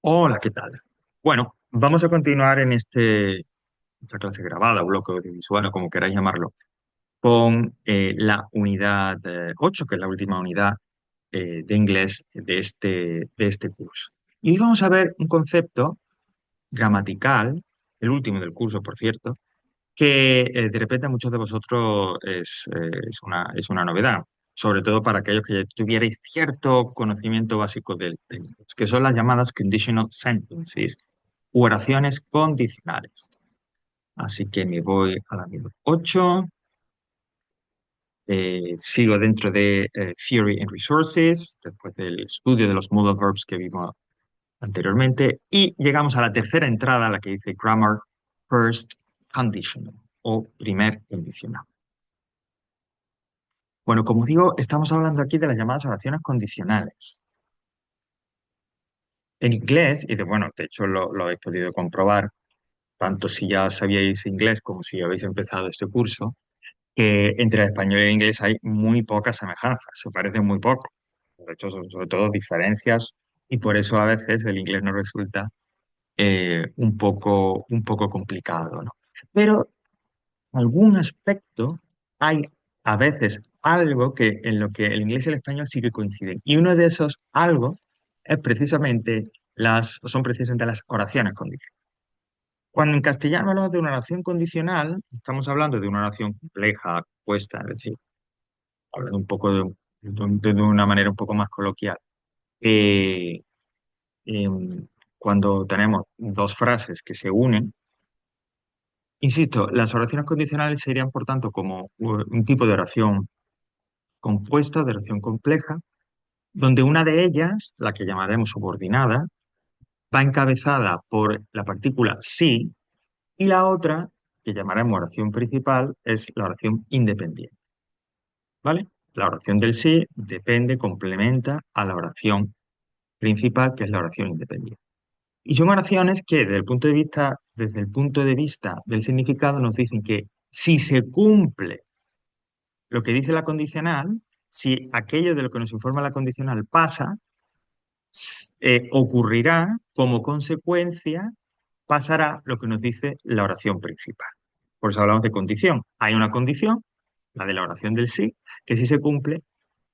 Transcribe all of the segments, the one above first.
Hola, ¿qué tal? Bueno, vamos a continuar en esta clase grabada, o bloque audiovisual, o como queráis llamarlo, con la unidad 8, que es la última unidad de inglés de este curso. Y hoy vamos a ver un concepto gramatical, el último del curso, por cierto, que de repente a muchos de vosotros es una novedad, sobre todo para aquellos que ya tuvierais cierto conocimiento básico del inglés, que son las llamadas conditional sentences u oraciones condicionales. Así que me voy a la número 8, sigo dentro de Theory and Resources, después del estudio de los modal verbs que vimos anteriormente, y llegamos a la tercera entrada, la que dice Grammar First Conditional o primer condicional. Bueno, como digo, estamos hablando aquí de las llamadas oraciones condicionales. En inglés, bueno, de hecho lo habéis podido comprobar, tanto si ya sabíais inglés como si habéis empezado este curso, que entre el español y el inglés hay muy pocas semejanzas, se parecen muy poco. De hecho, sobre todo diferencias, y por eso a veces el inglés nos resulta un poco complicado, ¿no? Pero algún aspecto hay a veces algo que en lo que el inglés y el español sí que coinciden. Y uno de esos algo es precisamente son precisamente las oraciones condicionales. Cuando en castellano hablamos de una oración condicional, estamos hablando de una oración compleja, compuesta, es decir, hablando un poco de una manera un poco más coloquial. Eh, Cuando tenemos dos frases que se unen, insisto, las oraciones condicionales serían, por tanto, como un tipo de oración compuesta, de oración compleja, donde una de ellas, la que llamaremos subordinada, va encabezada por la partícula sí y la otra, que llamaremos oración principal, es la oración independiente. ¿Vale? La oración del sí depende, complementa a la oración principal, que es la oración independiente. Y son oraciones que, desde el punto de vista del significado, nos dicen que si se cumple lo que dice la condicional, si aquello de lo que nos informa la condicional pasa, ocurrirá como consecuencia, pasará lo que nos dice la oración principal. Por eso hablamos de condición. Hay una condición, la de la oración del sí, que si se cumple,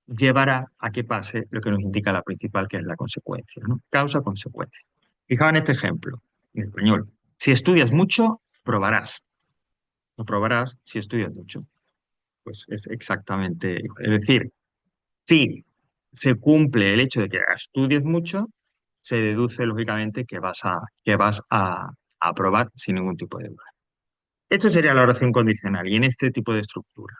llevará a que pase lo que nos indica la principal, que es la consecuencia, ¿no? Causa-consecuencia. Fijaos en este ejemplo, en español. Si estudias mucho, probarás. No probarás si estudias mucho. Pues es exactamente igual. Es decir, si se cumple el hecho de que estudies mucho, se deduce lógicamente que vas a aprobar sin ningún tipo de duda. Esto sería la oración condicional y en este tipo de estructura.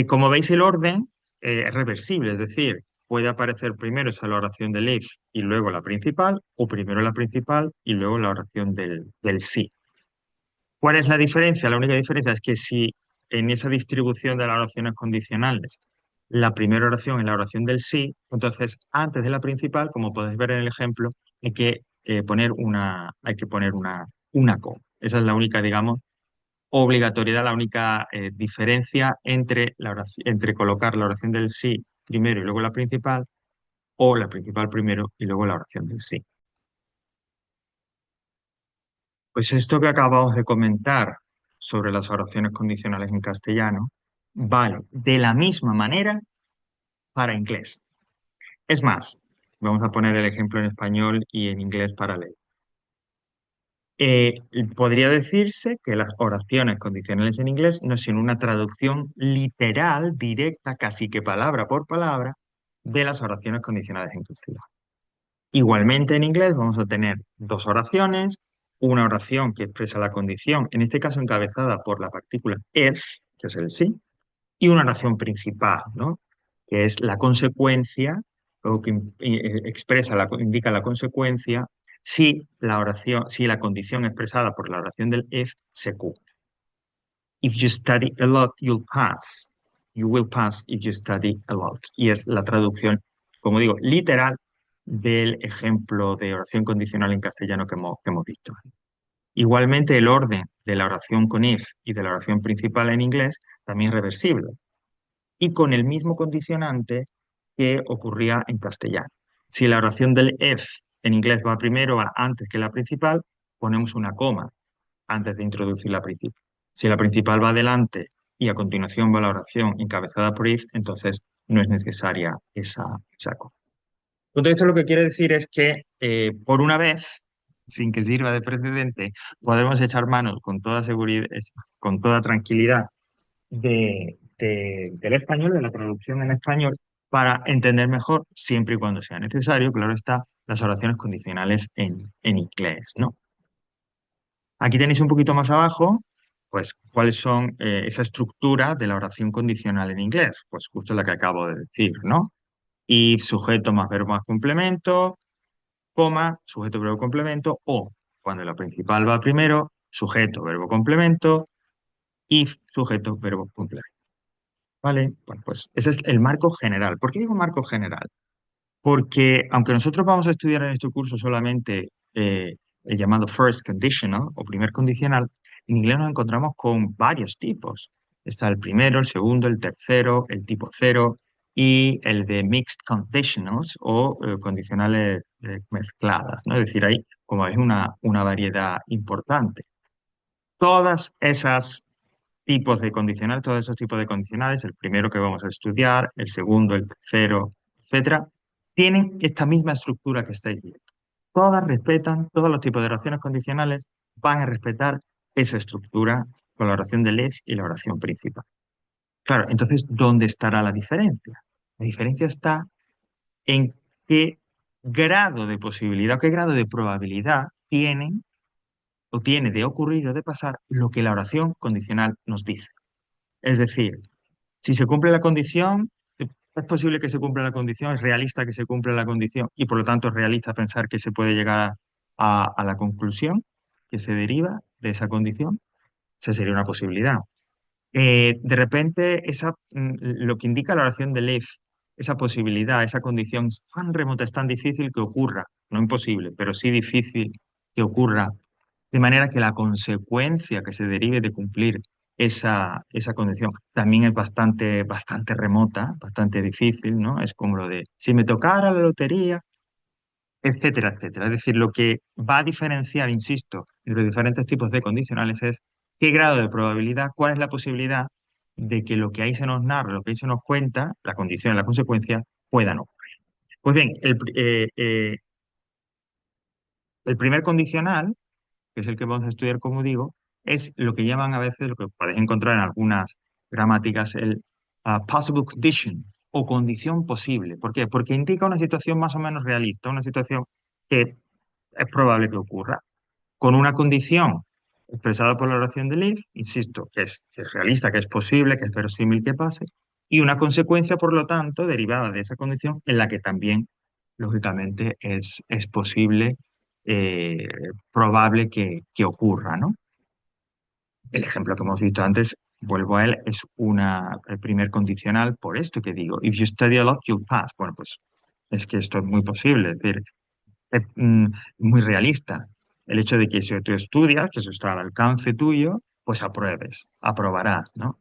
Como veis, el orden es reversible, es decir, puede aparecer primero esa la oración del if y luego la principal, o primero la principal y luego la oración del sí. ¿Cuál es la diferencia? La única diferencia es que si en esa distribución de las oraciones condicionales la primera oración es la oración del sí, entonces antes de la principal, como podéis ver en el ejemplo, hay que poner una coma. Esa es la única, digamos, obligatoriedad, la única diferencia entre colocar la oración del sí primero y luego la principal, o la principal primero y luego la oración del sí. Pues esto que acabamos de comentar sobre las oraciones condicionales en castellano vale de la misma manera para inglés. Es más, vamos a poner el ejemplo en español y en inglés paralelo. Eh, Podría decirse que las oraciones condicionales en inglés no son una traducción literal, directa, casi que palabra por palabra, de las oraciones condicionales en castellano. Igualmente en inglés vamos a tener dos oraciones, una oración que expresa la condición, en este caso encabezada por la partícula if, que es el sí, y una oración principal, ¿no? Que es la consecuencia, o que indica la consecuencia si la condición expresada por la oración del if se cumple. If you study a lot, you'll pass. You will pass if you study a lot. Y es la traducción, como digo, literal del ejemplo de oración condicional en castellano que hemos visto. Igualmente, el orden de la oración con if y de la oración principal en inglés también es reversible y con el mismo condicionante que ocurría en castellano. Si la oración del if en inglés va primero, va antes que la principal, ponemos una coma antes de introducir la principal. Si la principal va adelante y a continuación va la oración encabezada por if, entonces no es necesaria esa coma. Entonces, esto lo que quiere decir es que, por una vez, sin que sirva de precedente, podemos echar manos con toda seguridad, con toda tranquilidad del español, de la traducción en español, para entender mejor, siempre y cuando sea necesario, claro está, las oraciones condicionales en inglés, ¿no? Aquí tenéis un poquito más abajo, pues, cuáles son esa estructura de la oración condicional en inglés, pues justo la que acabo de decir, ¿no? If, sujeto más verbo más complemento, coma, sujeto, verbo, complemento, o cuando la principal va primero, sujeto, verbo, complemento, if, sujeto, verbo, complemento. ¿Vale? Bueno, pues ese es el marco general. ¿Por qué digo marco general? Porque aunque nosotros vamos a estudiar en este curso solamente el llamado first conditional o primer condicional, en inglés nos encontramos con varios tipos. Está el primero, el segundo, el tercero, el tipo cero y el de mixed conditionals o condicionales mezcladas, ¿no? Es decir, hay, como veis, una variedad importante. Todas esas tipos de condicionales, todos esos tipos de condicionales, el primero que vamos a estudiar, el segundo, el tercero, etcétera, tienen esta misma estructura que estáis viendo. Todas respetan, todos los tipos de oraciones condicionales van a respetar esa estructura con la oración del if y la oración principal. Claro, entonces, ¿dónde estará la diferencia? La diferencia está en qué grado de posibilidad o qué grado de probabilidad tienen o tiene de ocurrir o de pasar lo que la oración condicional nos dice. Es decir, si se cumple la condición, es posible que se cumpla la condición, es realista que se cumpla la condición y por lo tanto es realista pensar que se puede llegar a la conclusión que se deriva de esa condición. Esa sería una posibilidad. De repente, lo que indica la oración de Lev, esa posibilidad, esa condición es tan remota, es tan difícil que ocurra, no imposible, pero sí difícil que ocurra, de manera que la consecuencia que se derive de cumplir esa condición también es bastante remota, bastante difícil, ¿no? Es como lo de, si me tocara la lotería, etcétera, etcétera. Es decir, lo que va a diferenciar, insisto, entre los diferentes tipos de condicionales es qué grado de probabilidad, cuál es la posibilidad de que lo que ahí se nos narra, lo que ahí se nos cuenta, la condición y la consecuencia, puedan ocurrir. Pues bien, el primer condicional, que es el que vamos a estudiar, como digo, es lo que llaman a veces, lo que podéis encontrar en algunas gramáticas, el possible condition o condición posible. ¿Por qué? Porque indica una situación más o menos realista, una situación que es probable que ocurra, con una condición expresada por la oración de Leaf, insisto, que es realista, que es posible, que es verosímil que pase, y una consecuencia, por lo tanto, derivada de esa condición en la que también, lógicamente, es posible, eh, probable que ocurra, ¿no? El ejemplo que hemos visto antes, vuelvo a él, es el primer condicional por esto que digo, if you study a lot, you'll pass. Bueno, pues es que esto es muy posible, es decir, es muy realista. El hecho de que si tú estudias, que eso está al alcance tuyo, pues apruebes, aprobarás, ¿no?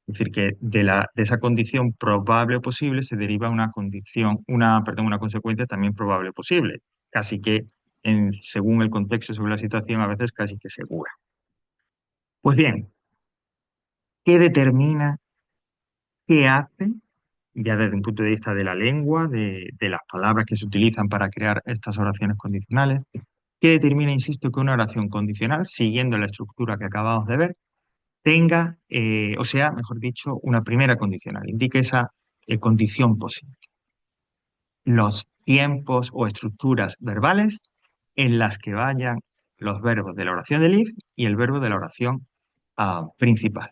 Es decir, que de esa condición probable o posible se deriva una condición, perdón, una consecuencia también probable o posible. Casi que, según el contexto, según la situación, a veces casi que segura. Pues bien, ¿qué determina, qué hace, ya desde un punto de vista de la lengua, de las palabras que se utilizan para crear estas oraciones condicionales? ¿Qué determina, insisto, que una oración condicional, siguiendo la estructura que acabamos de ver, tenga, o sea, mejor dicho, una primera condicional, indique esa condición posible? Los tiempos o estructuras verbales en las que vayan los verbos de la oración del if y el verbo de la oración principal.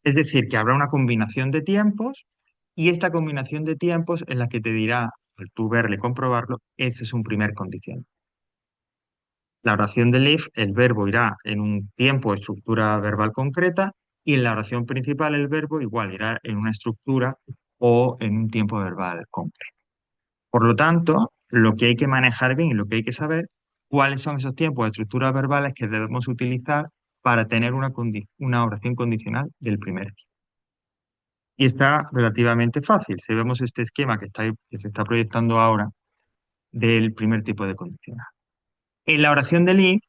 Es decir, que habrá una combinación de tiempos y esta combinación de tiempos en la que te dirá, al tú verle y comprobarlo, ese es un primer condición. La oración del if, el verbo irá en un tiempo o estructura verbal concreta y en la oración principal el verbo igual irá en una estructura o en un tiempo verbal concreto. Por lo tanto, lo que hay que manejar bien y lo que hay que saber, cuáles son esos tiempos o estructuras verbales que debemos utilizar para tener una oración condicional del primer tipo. Y está relativamente fácil. Si vemos este esquema que se está proyectando ahora, del primer tipo de condicional. En la oración del if,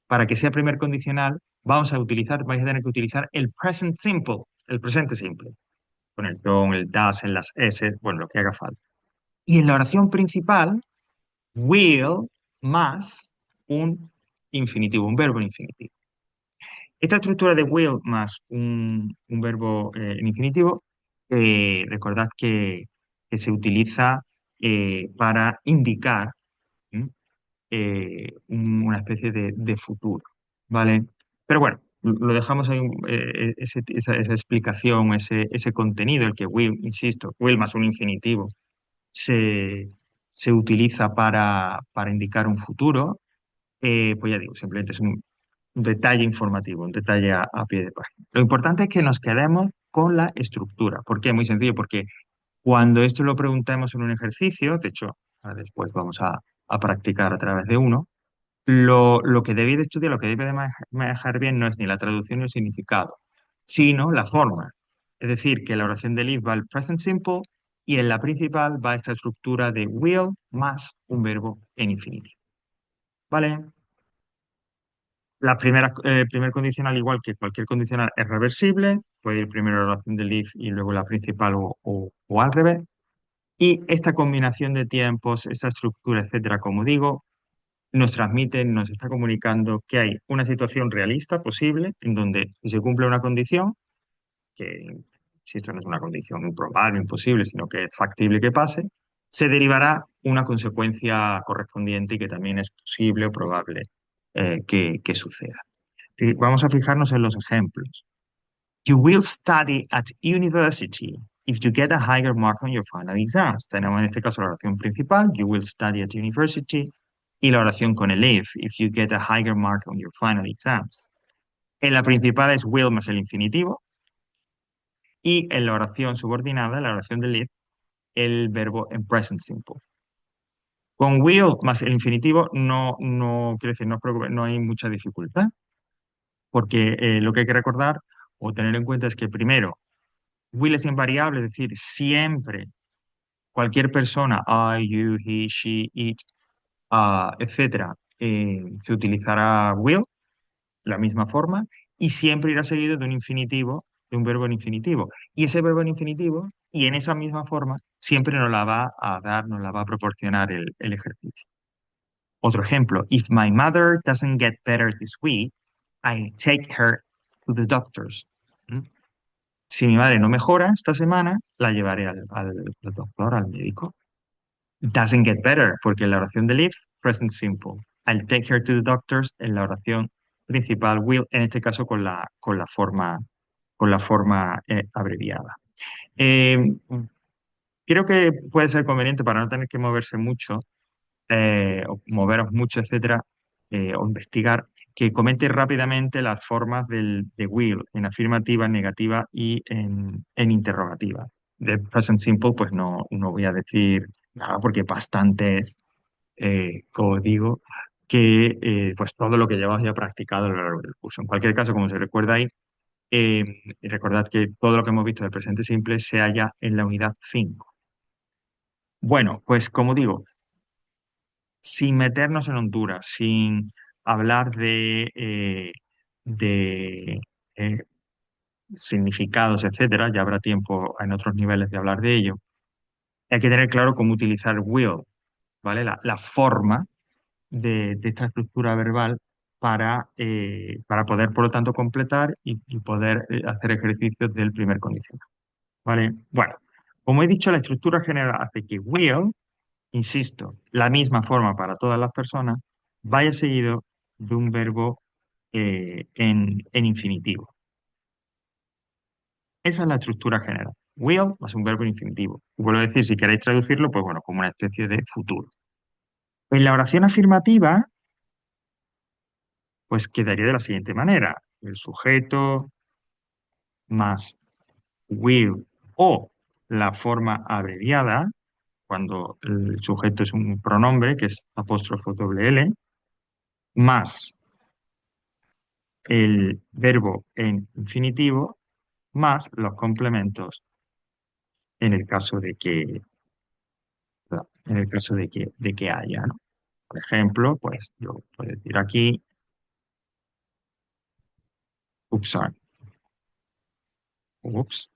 para que sea primer condicional, vais a tener que utilizar el present simple, el presente simple, con el don, el das, en las s, bueno, lo que haga falta. Y en la oración principal, will más un infinitivo, un verbo en infinitivo. Esta estructura de will más un verbo en infinitivo, recordad que se utiliza para indicar ¿m? Una especie de futuro, ¿vale? Pero bueno, lo dejamos ahí, esa explicación, ese contenido, el que will, insisto, will más un infinitivo, se, se utiliza para indicar un futuro, pues ya digo, simplemente es un detalle informativo, un detalle a pie de página. Lo importante es que nos quedemos con la estructura. ¿Por qué? Muy sencillo, porque cuando esto lo preguntemos en un ejercicio, de hecho, ahora después vamos a practicar a través de uno, lo que debe de estudiar, lo que debe de manejar bien no es ni la traducción ni el significado, sino la forma. Es decir, que la oración del if va al present simple y en la principal va esta estructura de will más un verbo en infinitivo. ¿Vale? Primer condicional, igual que cualquier condicional, es reversible. Puede ir primero la oración del if y luego la principal o al revés. Y esta combinación de tiempos, esa estructura, etcétera, como digo, nos transmite, nos está comunicando que hay una situación realista posible en donde si se cumple una condición, que si esto no es una condición improbable, imposible, sino que es factible que pase, se derivará una consecuencia correspondiente y que también es posible o probable que suceda. Y vamos a fijarnos en los ejemplos. You will study at university if you get a higher mark on your final exams. Tenemos en este caso la oración principal, you will study at university, y la oración con el if you get a higher mark on your final exams. En la principal es will más el infinitivo, y en la oración subordinada, la oración del if, el verbo en present simple. Con will más el infinitivo no quiere decir, no os preocupéis, no hay mucha dificultad, porque lo que hay que recordar o tener en cuenta es que primero, will es invariable, es decir, siempre cualquier persona, I, you, he, she, it, etcétera, se utilizará will, la misma forma, y siempre irá seguido de un infinitivo, de un verbo en infinitivo. Y ese verbo en infinitivo, y en esa misma forma, siempre nos la va a dar, nos la va a proporcionar el ejercicio. Otro ejemplo, if my mother doesn't get better this week, I take her to the doctors. ¿Mm? Si mi madre no mejora esta semana, la llevaré al doctor, al médico. Doesn't get better, porque en la oración del if, present simple. I'll take her to the doctors en la oración principal, will, en este caso con la forma abreviada. Eh, Creo que puede ser conveniente para no tener que moverse mucho, o moveros mucho, etcétera, o investigar, que comente rápidamente las formas de will en afirmativa, en negativa y en interrogativa. De present simple, pues no voy a decir nada porque bastantes, como digo, que pues todo lo que llevamos ya practicado a lo largo del curso. En cualquier caso, como se recuerda ahí, recordad que todo lo que hemos visto del presente simple se halla en la unidad 5. Bueno, pues como digo, sin meternos en Honduras, sin hablar de significados, etcétera, ya habrá tiempo en otros niveles de hablar de ello. Hay que tener claro cómo utilizar will, ¿vale? La forma de esta estructura verbal para poder, por lo tanto, completar y poder hacer ejercicios del primer condicional, ¿vale? Bueno, como he dicho, la estructura general hace que will, insisto, la misma forma para todas las personas, vaya seguido de un verbo en infinitivo. Esa es la estructura general. Will más un verbo en infinitivo. Vuelvo a decir, si queréis traducirlo, pues bueno, como una especie de futuro. En la oración afirmativa, pues quedaría de la siguiente manera. El sujeto más will o la forma abreviada, cuando el sujeto es un pronombre, que es apóstrofo doble L, más el verbo en infinitivo, más los complementos en el caso de que, el caso de que haya, ¿no? Por ejemplo, pues yo puedo decir aquí, oops, sorry, oops,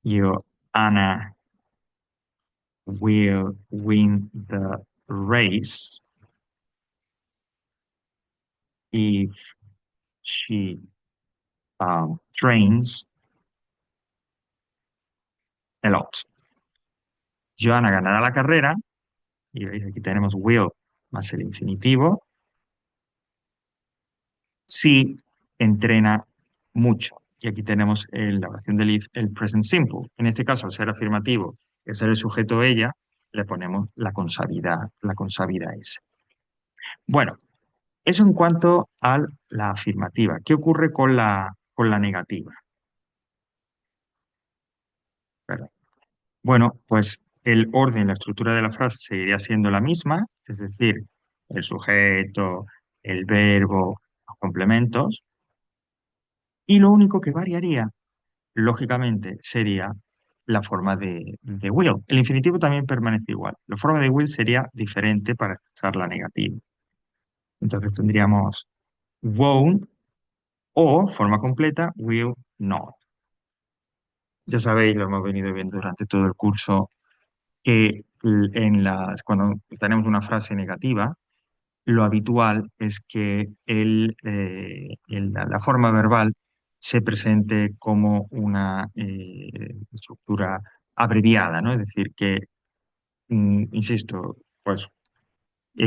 you, Anna will win the race if she trains a lot. Joanna ganará la carrera, y veis aquí tenemos will más el infinitivo, si entrena mucho. Y aquí tenemos en la oración del if, el present simple. En este caso, al ser afirmativo, al ser el sujeto ella, le ponemos la consabida S. Bueno, eso en cuanto a la afirmativa. ¿Qué ocurre con la negativa? ¿Verdad? Bueno, pues el orden, la estructura de la frase seguiría siendo la misma, es decir, el sujeto, el verbo, los complementos, y lo único que variaría, lógicamente, sería la forma de will. El infinitivo también permanece igual. La forma de will sería diferente para expresar la negativa. Entonces tendríamos won't o, forma completa, will not. Ya sabéis, lo hemos venido viendo durante todo el curso, que cuando tenemos una frase negativa, lo habitual es que la forma verbal se presente como una estructura abreviada, ¿no? Es decir, que, insisto, pues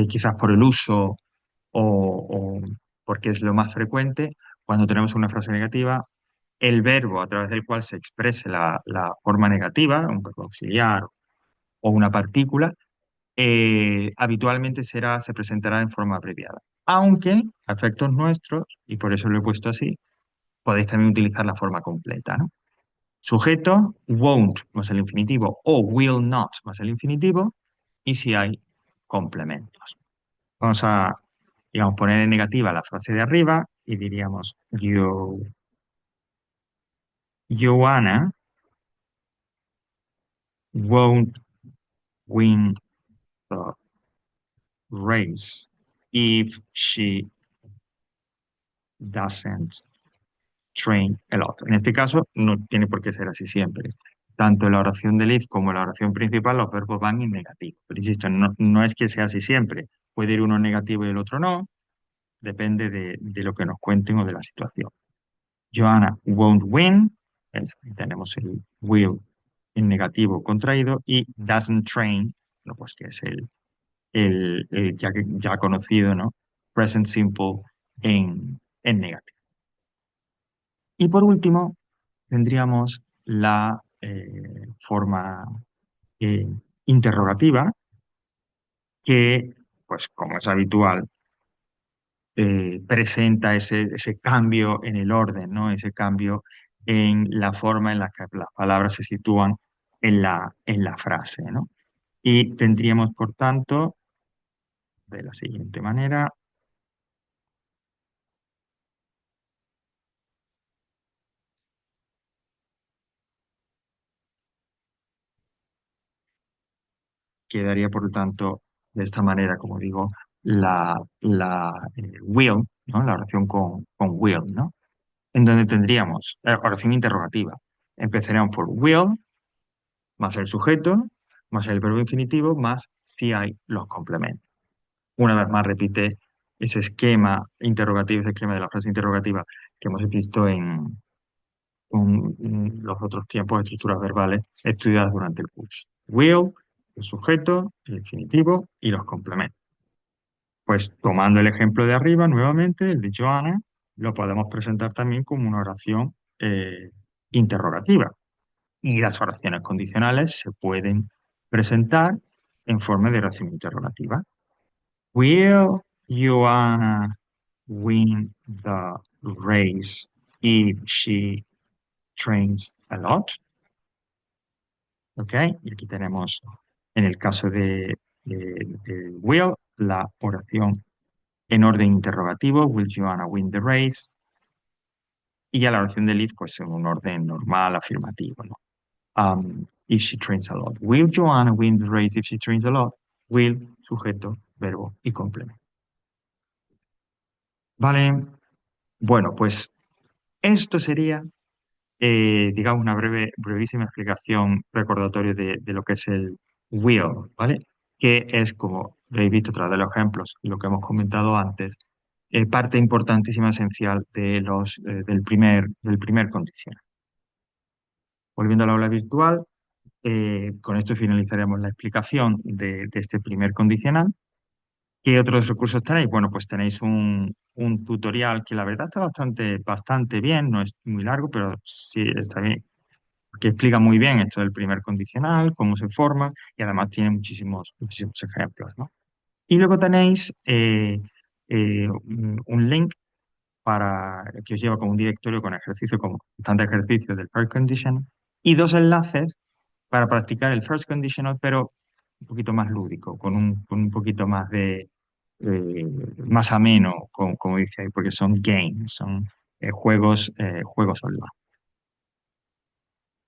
quizás por el uso o porque es lo más frecuente, cuando tenemos una frase negativa, el verbo a través del cual se exprese la forma negativa, un verbo auxiliar o una partícula, habitualmente se presentará en forma abreviada. Aunque, a efectos nuestros, y por eso lo he puesto así, podéis también utilizar la forma completa, ¿no? Sujeto, won't más el infinitivo o will not más el infinitivo, y si hay complementos. Vamos a, digamos, poner en negativa la frase de arriba y diríamos, Joanna won't win the race if she doesn't train a lot. En este caso, no tiene por qué ser así siempre. Tanto en la oración del if como en la oración principal, los verbos van en negativo. Pero insisto, no es que sea así siempre. Puede ir uno en negativo y el otro no. Depende de lo que nos cuenten o de la situación. Joanna won't win. Ahí tenemos el will en negativo contraído y doesn't train, no, pues que es el ya conocido, ¿no? Present simple en negativo. Y por último, tendríamos la forma eh, interrogativa, que, pues como es habitual, presenta ese cambio en el orden, ¿no? Ese cambio en la forma en la que las palabras se sitúan en la frase, ¿no? Y tendríamos, por tanto, de la siguiente manera, quedaría, por lo tanto, de esta manera, como digo, la will, ¿no? La oración con will, ¿no? En donde tendríamos oración interrogativa. Empezaríamos por will, más el sujeto, más el verbo infinitivo, más si hay los complementos. Una vez más repite ese esquema interrogativo, ese esquema de la frase interrogativa que hemos visto en los otros tiempos de estructuras verbales estudiadas durante el curso. Will, el sujeto, el infinitivo y los complementos. Pues tomando el ejemplo de arriba, nuevamente, el de Joanna, lo podemos presentar también como una oración interrogativa. Y las oraciones condicionales se pueden presentar en forma de oración interrogativa. Will Joanna win the race if she trains a lot? ¿Ok? Y aquí tenemos, en el caso de will, la oración en orden interrogativo, will Joanna win the race? Y ya la oración del if, pues en un orden normal, afirmativo, ¿no? if she trains a lot. Will Joanna win the race if she trains a lot? Will, sujeto, verbo y complemento. Vale, bueno, pues esto sería, digamos, una brevísima explicación, recordatorio de lo que es el will, ¿vale? Que es, como habéis visto a través de los ejemplos y lo que hemos comentado antes, parte importantísima, esencial del primer condicional. Volviendo al aula virtual, con esto finalizaremos la explicación de este primer condicional. ¿Qué otros recursos tenéis? Bueno, pues tenéis un tutorial que la verdad está bastante bien, no es muy largo, pero sí está bien, que explica muy bien esto del primer condicional, cómo se forma y además tiene muchísimos ejemplos, ¿no? Y luego tenéis un link que os lleva como un directorio con ejercicio, como bastante ejercicio del first conditional y dos enlaces para practicar el first conditional, pero un poquito más lúdico, con un poquito más más ameno, como dice ahí, porque son games, son juegos online.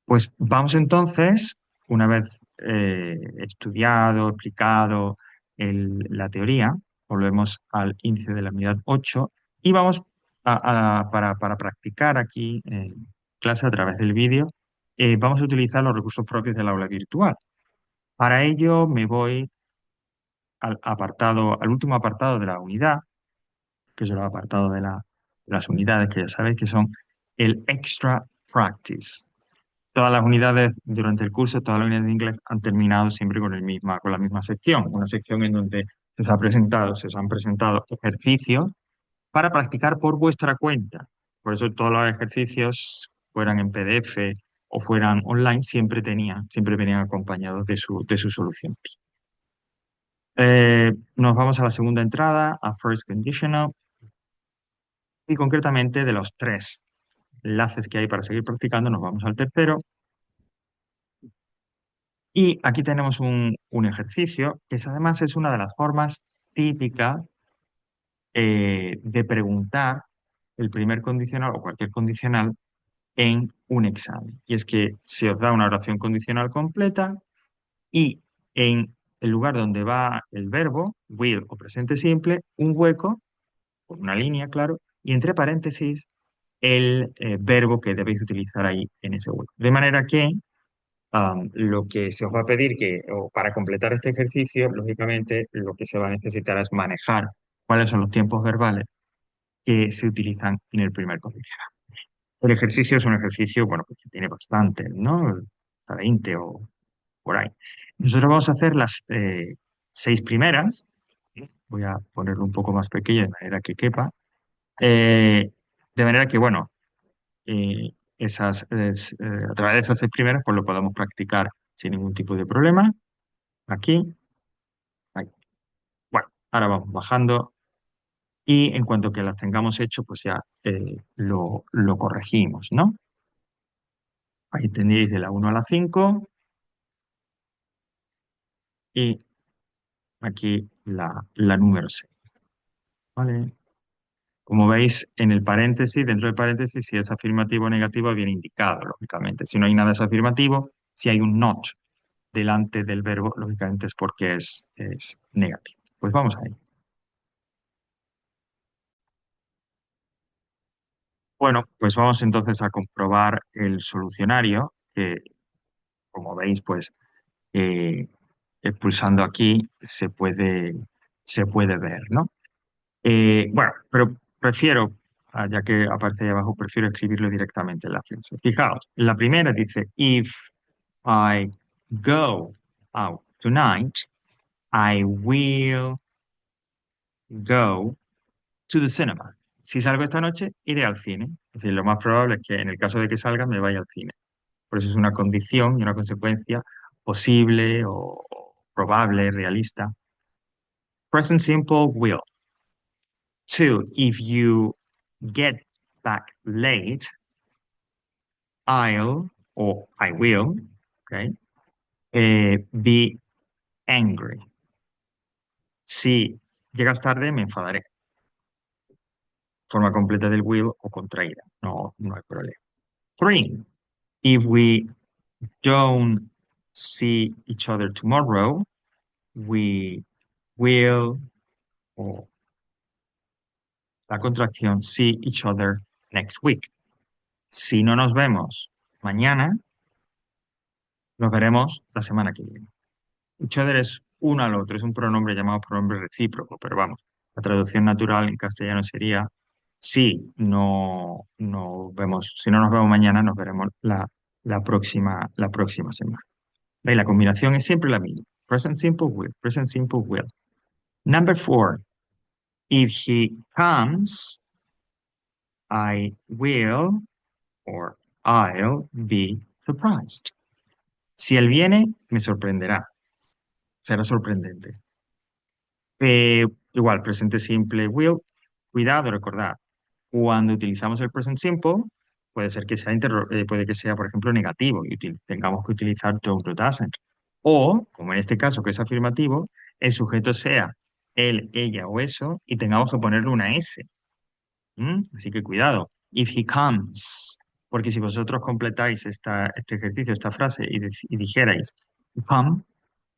Pues vamos entonces, una vez estudiado, explicado la teoría, volvemos al índice de la unidad 8 y vamos para practicar aquí en clase a través del vídeo, vamos a utilizar los recursos propios del aula virtual. Para ello me voy al último apartado de la unidad, que es el apartado de las unidades que ya sabéis que son el extra practice. Todas las unidades durante el curso, todas las unidades de inglés han terminado siempre con la misma sección, una sección en donde se os han presentado ejercicios para practicar por vuestra cuenta. Por eso todos los ejercicios, fueran en PDF o fueran online, siempre venían acompañados de sus soluciones. Nos vamos a la segunda entrada, a First Conditional, y concretamente de los tres enlaces que hay para seguir practicando, nos vamos al tercero. Y aquí tenemos un ejercicio que además es una de las formas típicas de preguntar el primer condicional o cualquier condicional en un examen. Y es que se os da una oración condicional completa y en el lugar donde va el verbo, will o presente simple, un hueco, con una línea, claro, y entre paréntesis el verbo que debéis utilizar ahí en ese hueco. De manera que lo que se os va a pedir o para completar este ejercicio, lógicamente, lo que se va a necesitar es manejar cuáles son los tiempos verbales que se utilizan en el primer condicional. El ejercicio es un ejercicio, bueno, pues que tiene bastante, ¿no? Hasta 20 o por ahí. Nosotros vamos a hacer las 6 primeras. Voy a ponerlo un poco más pequeño de manera que quepa. De manera que, bueno, a través de esas 6 primeras, pues lo podemos practicar sin ningún tipo de problema. Aquí, ahí. Bueno, ahora vamos bajando y en cuanto que las tengamos hecho, pues ya lo corregimos, ¿no? Ahí tenéis de la 1 a la 5 y aquí la número 6, ¿vale? Como veis, en el paréntesis, dentro del paréntesis, si es afirmativo o negativo, viene indicado, lógicamente. Si no hay nada es afirmativo, si hay un not delante del verbo, lógicamente es porque es negativo. Pues vamos ahí. Bueno, pues vamos entonces a comprobar el solucionario, que como veis, pues eh, pulsando aquí se puede ver, ¿no? Bueno, pero prefiero, ya que aparece ahí abajo, prefiero escribirlo directamente en la frase. Fijaos, la primera dice, if I go out tonight, I will go to the cinema. Si salgo esta noche, iré al cine. Es decir, lo más probable es que en el caso de que salga, me vaya al cine. Por eso es una condición y una consecuencia posible o probable, realista. Present simple will. Two, if you get back late, I'll or I will, okay, be angry. Si llegas tarde, me enfadaré. Forma completa del will o contraída. No hay problema. Three, if we don't see each other tomorrow. We will, o la contracción, see each other next week. Si no nos vemos mañana, nos veremos la semana que viene. Each other es uno al otro, es un pronombre llamado pronombre recíproco, pero vamos, la traducción natural en castellano sería si no nos vemos mañana, nos veremos la próxima semana. ¿Veis? La combinación es siempre la misma. Present simple will, present simple will. Number 4. If he comes, I will or I'll be surprised. Si él viene, me sorprenderá. Será sorprendente. Igual, presente simple will. Cuidado, recordad. Cuando utilizamos el present simple, puede que sea, por ejemplo, negativo y tengamos que utilizar don't o doesn't. O, como en este caso que es afirmativo, el sujeto sea él, ella o eso y tengamos que ponerle una S. Así que cuidado. If he comes. Porque si vosotros completáis este ejercicio, esta frase y dijerais come,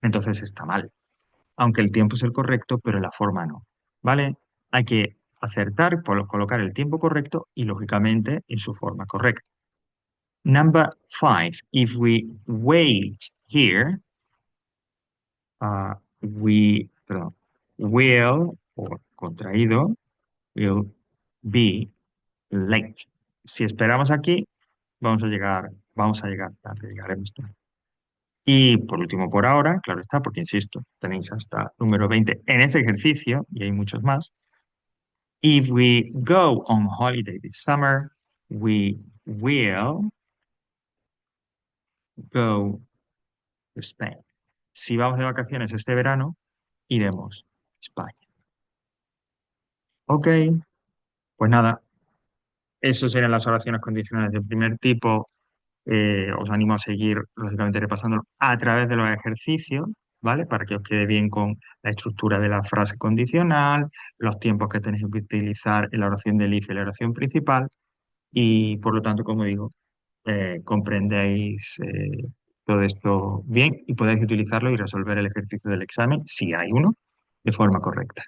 entonces está mal. Aunque el tiempo es el correcto, pero la forma no. ¿Vale? Hay que acertar, colocar el tiempo correcto y, lógicamente, en su forma correcta. Number 5. If we wait here, will, o contraído, will be late. Si esperamos aquí, vamos a llegar tarde, llegaremos tarde. Y por último, por ahora, claro está, porque insisto, tenéis hasta número 20 en este ejercicio, y hay muchos más. If we go on holiday this summer, we will go to Spain. Si vamos de vacaciones este verano, iremos a España. Ok, pues nada, eso serían las oraciones condicionales del primer tipo. Os animo a seguir, lógicamente, repasándolo a través de los ejercicios, ¿vale? Para que os quede bien con la estructura de la frase condicional, los tiempos que tenéis que utilizar en la oración del if y la oración principal, y por lo tanto, como digo, comprendéis todo esto bien y podéis utilizarlo y resolver el ejercicio del examen, si hay uno, de forma correcta.